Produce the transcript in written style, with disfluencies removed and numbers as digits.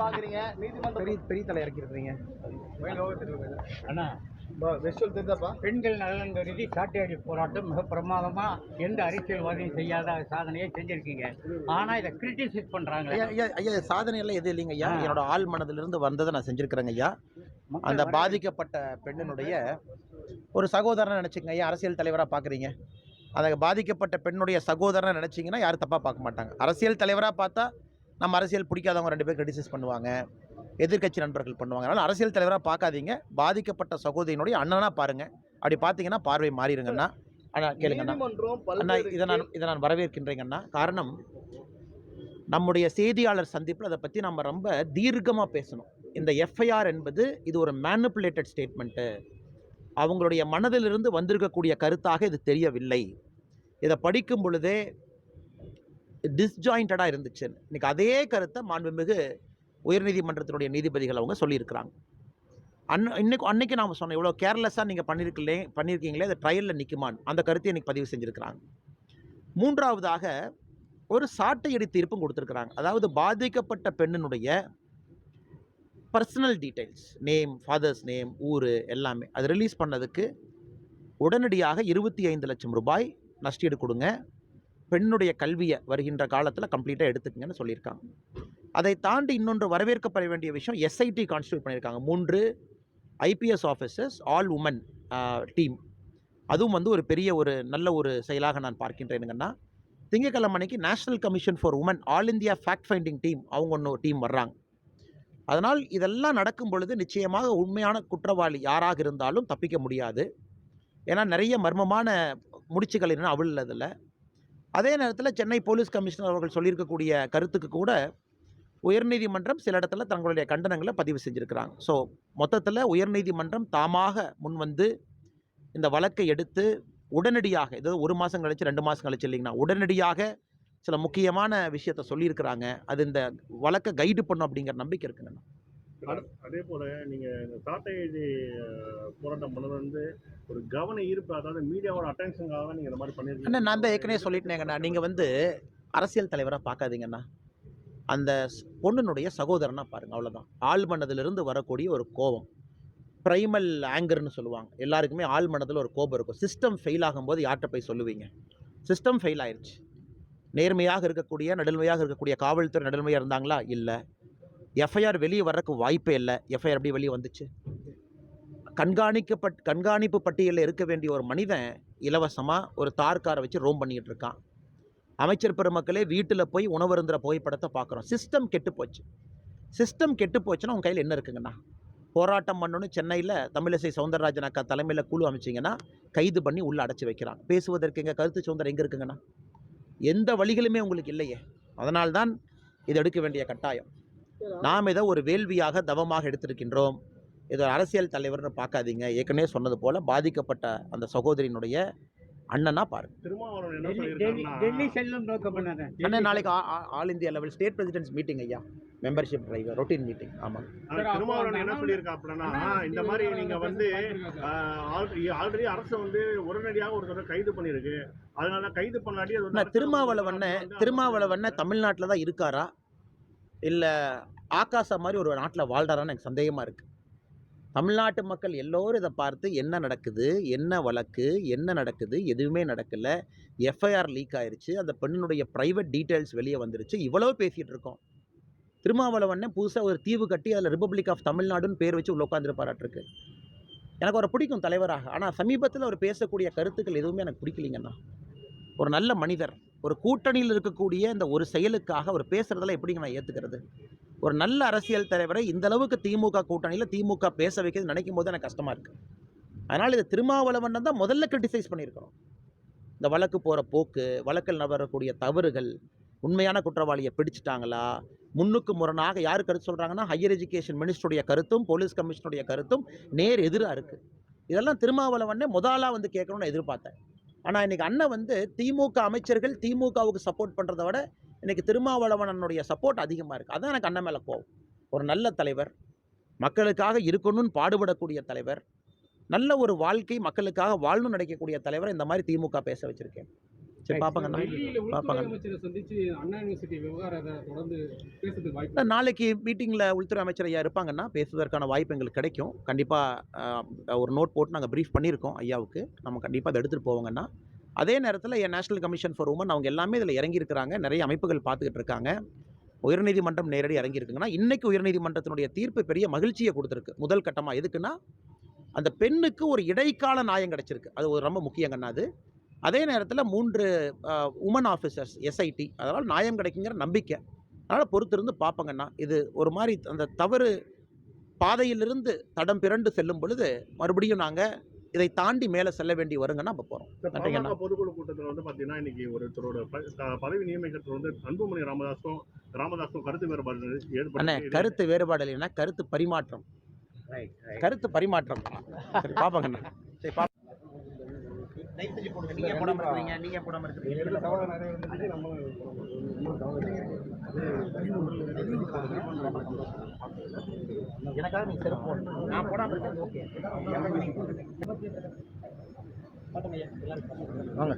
பாக்குறீங்க நீதிமன்ற பெரிய தலை இறக்கி இருக்கீங்க அண்ணா பெண்கள் நலன் கருதி சாட்டையடி போராட்டம் மிக பிரமாதமா எந்த அரசியல்வாதியும் செய்யாத சாதனையை செஞ்சிருக்கீங்க. ஆனா இதை கிரிட்டிசைஸ் பண்றாங்க. ஐயா சாதனை எல்லாம் எது இல்லைங்க ஐயா. என்னோட ஆள் மனதிலிருந்து வந்ததை நான் செஞ்சிருக்கிறேங்க ஐயா. அந்த பாதிக்கப்பட்ட பெண்ணினுடைய ஒரு சகோதரனை நினைச்சுங்க ஐயா. அரசியல் தலைவராக பார்க்குறீங்க, அதை பாதிக்கப்பட்ட பெண்ணுடைய சகோதரனை நினைச்சிங்கன்னா யாரும் தப்பாக பார்க்க மாட்டாங்க. அரசியல் தலைவராக பார்த்தா நம்ம அரசியல் பிடிக்காதவங்க 2 பேர் கிரிட்டிசைஸ் பண்ணுவாங்க, எதிர்கட்சி நண்பர்கள் பண்ணுவாங்க. அதனால் அரசியல் தலைவராக பார்க்காதீங்க, பாதிக்கப்பட்ட சகோதரியினுடைய அண்ணனா பாருங்கள். அப்படி பார்த்தீங்கன்னா பார்வை மாறிடுங்கண்ணா. அண்ணா கேளுங்கண்ணா. அண்ணா இதை நான் வரவேற்கின்றேங்கண்ணா. காரணம், நம்முடைய செய்தியாளர் சந்திப்பில் அதை பற்றி நம்ம ரொம்ப தீர்க்கமாக பேசணும். இந்த எஃப்ஐஆர் என்பது இது ஒரு மேனிப்புலேட்டட் ஸ்டேட்மெண்ட்டு, அவங்களுடைய மனதிலிருந்து வந்திருக்கக்கூடிய கருத்தாக இது தெரியவில்லை. இதை படிக்கும் பொழுதே டிஸ்ஜாயிண்டடாக இருந்துச்சு. இன்றைக்கி அதே கருத்தை மாண்புமிகு உயர்நீதிமன்றத்தினுடைய நீதிபதிகள் அவங்க சொல்லியிருக்கிறாங்க. அன்னைக்கு நாம் சொன்னோம், இவ்வளோ கேர்லெஸ்ஸாக நீங்கள் பண்ணியிருக்கீங்களே, அது ட்ரையலில் நிற்குமான்னு அந்த கருத்தை இன்றைக்கி பதிவு செஞ்சுருக்கிறாங்க. மூன்றாவதாக ஒரு சாட்டையடி தீர்ப்பும் கொடுத்துருக்குறாங்க. அதாவது பாதிக்கப்பட்ட பெண்ணினுடைய personal details, name, father's name, ஊர் எல்லாமே அது ரிலீஸ் பண்ணதுக்கு உடனடியாக 25 லட்சம் ரூபாய் நஷ்டீடு கொடுங்க, பெண்ணுடைய கல்வியை வருகின்ற காலத்தில் கம்ப்ளீட்டாக எடுத்துக்கங்கன்னு சொல்லியிருக்காங்க. அதை தாண்டி இன்னொன்று வரவேற்கப்பட வேண்டிய விஷயம், எஸ்ஐடி கான்ஸ்டியூட் பண்ணியிருக்காங்க. 3 IPS officers, all woman team. அதுவும் ஒரு பெரிய நல்ல ஒரு செயலாக நான் பார்க்கின்றேனுங்கன்னா. திங்கட்கிழமை அன்னைக்கு national commission for woman all India fact finding team அவங்க ஒன்று டீம் வர்றாங்க. அதனால் இதெல்லாம் நடக்கும் பொழுது நிச்சயமாக உண்மையான குற்றவாளி யாராக இருந்தாலும் தப்பிக்க முடியாது. ஏன்னா நிறைய மர்மமான முடிச்சுகள் என்ன அவிழ்லதில்லை. அதே நேரத்தில் சென்னை போலீஸ் கமிஷனர் அவர்கள் சொல்லியிருக்கக்கூடிய கருத்துக்கு கூட உயர்நீதிமன்றம் சில இடத்துல தங்களுடைய கண்டனங்களை பதிவு செஞ்சுருக்கிறாங்க. ஸோ மொத்தத்தில் உயர்நீதிமன்றம் தாமாக முன்வந்து இந்த வழக்கை எடுத்து உடனடியாக, ஏதாவது 1 மாதம் கழிச்சு 2 மாதம் கழிச்சு இல்லைங்கன்னா, உடனடியாக சில முக்கியமான விஷயத்த சொல்லியிருக்கிறாங்க. அது இந்த வழக்கை கைடு பண்ணும் அப்படிங்கிற நம்பிக்கை இருக்குங்கண்ணா. அதே போல் நீங்கள் இந்த சாட்டையடி போராட்டம் பண்ணது ஒரு கவன ஈர்ப்பு, அதாவது மீடியாவோட அட்டென்ஷனுக்காக தான் நீங்கள் இந்த மாதிரி பண்ணியிருக்கீங்க. நான் தான் ஏற்கனவே சொல்லிட்டேங்கண்ணா, நீங்கள் அரசியல் தலைவராக பார்க்காதீங்கண்ணா, அந்த பொண்ணுனுடைய சகோதரனாக பாருங்கள், அவ்வளோதான். ஆள் மனதிலிருந்து வரக்கூடிய ஒரு கோபம், ப்ரைமல் ஆங்கர்னு சொல்லுவாங்க. எல்லாருக்குமே ஆள் மனதில் ஒரு கோபம் இருக்கும். சிஸ்டம் ஃபெயில் ஆகும்போது யார்கிட்ட போய் சொல்லுவீங்க? சிஸ்டம் ஃபெயில் ஆயிடுச்சு. நேர்மையாக இருக்கக்கூடிய, நடுநிலையாக இருக்கக்கூடிய காவல்துறை நடுநிலையாக இருந்தாங்களா? இல்லை. எஃப்ஐஆர் வெளியே வர்றதுக்கு வாய்ப்பே இல்லை. எஃப்ஐஆர் எப்படி வெளியே வந்துச்சு? கண்காணிப்பு பட்டியலில் இருக்க வேண்டிய ஒரு மனிதன் இலவசமாக ஒரு தார்காரை வச்சு ரோம் பண்ணிக்கிட்டு இருக்கான். அமைச்சர் பெருமக்களே வீட்டில் போய் உணவருந்துற புகைப்படத்தை பார்க்குறோம். சிஸ்டம் கெட்டு போச்சு. சிஸ்டம் கெட்டு போச்சுன்னா உங்கள் கையில் என்ன இருக்குங்கண்ணா? போராட்டம் பண்ணணும்னு சென்னையில் தமிழிசை சவுந்தரராஜன் அக்கா தலைமையில் குழு அமைச்சிங்கன்னா கைது பண்ணி உள்ளே அடைச்சி வைக்கிறாங்க. பேசுவதற்கு எங்கள் கருத்து சுதந்திரம் எங்கே இருக்குங்கண்ணா? எந்த வழிகளுமே உங்களுக்கு இல்லையே. அதனால்தான் இது எடுக்க வேண்டிய கட்டாயம். நாம் இதை ஒரு வேள்வியாக, தவமாக எடுத்திருக்கின்றோம். இது அரசியல் தலைவர்னு பார்க்காதீங்க. ஏற்கனவே சொன்னது போல் பாதிக்கப்பட்ட அந்த சகோதரியினுடைய அண்ணனா பாருங்க. டெல்லி செல்லும் நோக்கம் அண்ணா, நாளைக்கு all India level state president's meeting ஐயா, மெம்பர்ஷிப் டிரைவ் ரொட்டீன் மீட்டிங். ஆமாம். திருமாவளவன் என்ன சொல்லியிருக்காப்புலன்னா, இந்த மாதிரி நீங்கள் ஆல்ரெடி அரசு உடனடியாக ஒரு தடவை கைது பண்ணியிருக்கு, அதனால கைது பண்ணாடி திருமாவளவன் தமிழ்நாட்டில் தான் இருக்காரா இல்லை ஆகாசா மாதிரி ஒரு நாட்டில் வாழ்றாரான்னு எனக்கு சந்தேகமாக இருக்குது. தமிழ்நாட்டு மக்கள் எல்லோரும் இதை பார்த்து என்ன நடக்குது, என்ன வழக்கு, என்ன நடக்குது, எதுவுமே நடக்கலை. எஃப்ஐஆர் லீக் ஆயிடுச்சு, அந்த பெண்ணினுடைய ப்ரைவேட் டீட்டெயில்ஸ் வெளியே வந்துருச்சு, இவ்வளோ பேசிகிட்டு இருக்கோம். திருமாவளவன் புதுசாக ஒரு தீவு கட்டி அதில் ரிப்பப்ளிக் ஆஃப் தமிழ்நாடுன்னு பேர் வச்சு உள்ள உட்காந்துருப்பாராட்டிருக்கு. எனக்கு அவரை பிடிக்கும் தலைவராக. ஆனால் சமீபத்தில் அவர் பேசக்கூடிய கருத்துக்கள் எதுவுமே எனக்கு பிடிக்கலிங்கண்ணா. ஒரு நல்ல மனிதர், ஒரு கூட்டணியில் இருக்கக்கூடிய இந்த ஒரு செயலுக்காக அவர் பேசுகிறதெல்லாம் எப்படிங்க நான் ஏற்றுக்கிறது? ஒரு நல்ல அரசியல் தலைவரை இந்த அளவுக்கு திமுக கூட்டணியில் திமுக பேச வைக்கிறது நினைக்கும் போது எனக்கு கஷ்டமாக இருக்குது. அதனால் இது திருமாவளவன் தான் முதல்ல கிரிட்டிசைஸ் பண்ணியிருக்கிறோம். இந்த வழக்கு போகிற போக்கு, வழக்கில் வரக்கூடிய தவறுகள், உண்மையான குற்றவாளியை பிடிச்சிட்டாங்களா, முன்னுக்கு முரணாக யார் கருத்து சொல்கிறாங்கன்னா ஹையர் எஜுகேஷன் மினிஸ்டருடைய கருத்தும் போலீஸ் கமிஷனுடைய கருத்தும் நேர் எதிராக இருக்குது. இதெல்லாம் திருமாவளவனே முதலாக கேட்கணும்னு எதிர்பார்த்தேன். ஆனால் இன்றைக்கி அண்ணன் திமுக அமைச்சர்கள் திமுகவுக்கு சப்போர்ட் பண்ணுறத விட இன்றைக்கி திருமாவளவனுடைய சப்போர்ட் அதிகமாக இருக்குது. அதான் எனக்கு அண்ணன் மேலே கோவம். ஒரு நல்ல தலைவர், மக்களுக்காக இருக்கணும்னு பாடுபடக்கூடிய தலைவர், நல்ல ஒரு வாழ்க்கை மக்களுக்காக வாழணும்னு நினைக்கக்கூடிய தலைவர் இந்த மாதிரி திமுக பேச வச்சுருக்கேன். சரி பார்ப்பாங்கண்ணா. டெல்லியில உள்துறை பார்ப்பாங்க. அமைச்சரை சந்திச்சு அண்ணா யூனிவர்சிட்டி விவகாரத்தை தொடர்ந்து பேசுறதுக்கு வாய்ப்பு இல்ல, நாளைக்கு மீட்டிங்கில் உள்துறை அமைச்சர் ஐயா இருப்பாங்கன்னா பேசுவதற்கான வாய்ப்பு எங்களுக்கு கிடைக்கும். கண்டிப்பாக ஒரு நோட் போட்டு நாங்கள் ப்ரீஃப் பண்ணியிருக்கோம் ஐயாவுக்கு. நம்ம கண்டிப்பாக அதை எடுத்துகிட்டு போவோங்கன்னா. அதே நேரத்தில் என் நேஷனல் கமிஷன் ஃபார் உமன் அவங்க எல்லாமே இதில் இறங்கியிருக்கிறாங்க. நிறைய அமைப்புகள் பார்த்துக்கிட்டு இருக்காங்க. உயர்நீதிமன்றம் நேரடி இறங்கியிருக்குங்கன்னா இன்னைக்கு உயர்நீதிமன்றத்தினுடைய தீர்ப்பு பெரிய மகிழ்ச்சியை கொடுத்துருக்கு. முதல் கட்டமாக எதுக்குன்னா அந்த பெண்ணுக்கு ஒரு இடைக்கால நியாயம் கிடைச்சிருக்கு. அது ஒரு ரொம்ப முக்கியங்கண்ணா அது. அதே நேரத்தில் 3 உமன் ஆஃபீஸர்ஸ் எஸ்ஐடி, அதனால் நியாயம் கிடைக்குங்கிற நம்பிக்கை. அதனால் பொறுத்திருந்து பார்ப்பங்கண்ணா. இது ஒரு மாதிரி அந்த தவறு பாதையிலிருந்து தடம் பிறண்டு செல்லும் பொழுது மறுபடியும் நாங்கள் இதை தாண்டி மேலே செல்ல வேண்டி வருங்கன்னா அப்போ போகிறோம். இந்த நன்றிங்கண்ணா. பாமக பொதுக்குழு கூட்டத்தில் வந்து பார்த்தீங்கன்னா இன்னைக்கு ஒருத்தரோட பதவி நியமிக்கிறதுல வந்து அன்புமணி ராமதாஸும் கருத்து வேறுபாடு அண்ணே, ஏற்பட்டு கருத்து வேறுபாடு இல்லைன்னா கருத்து பரிமாற்றம். கருத்து பரிமாற்றம். சரி பார்ப்பங்கண்ணா. சரி பார்ப்போம். நீங்கள் போடாமல் இருக்கிறீங்க, நீங்கள் போடாமல் இருக்கிறீங்க. எனக்காக நீ சிறப்பு போடணும். நான் போடாமல் இருக்கேன். ஓகே வாங்க.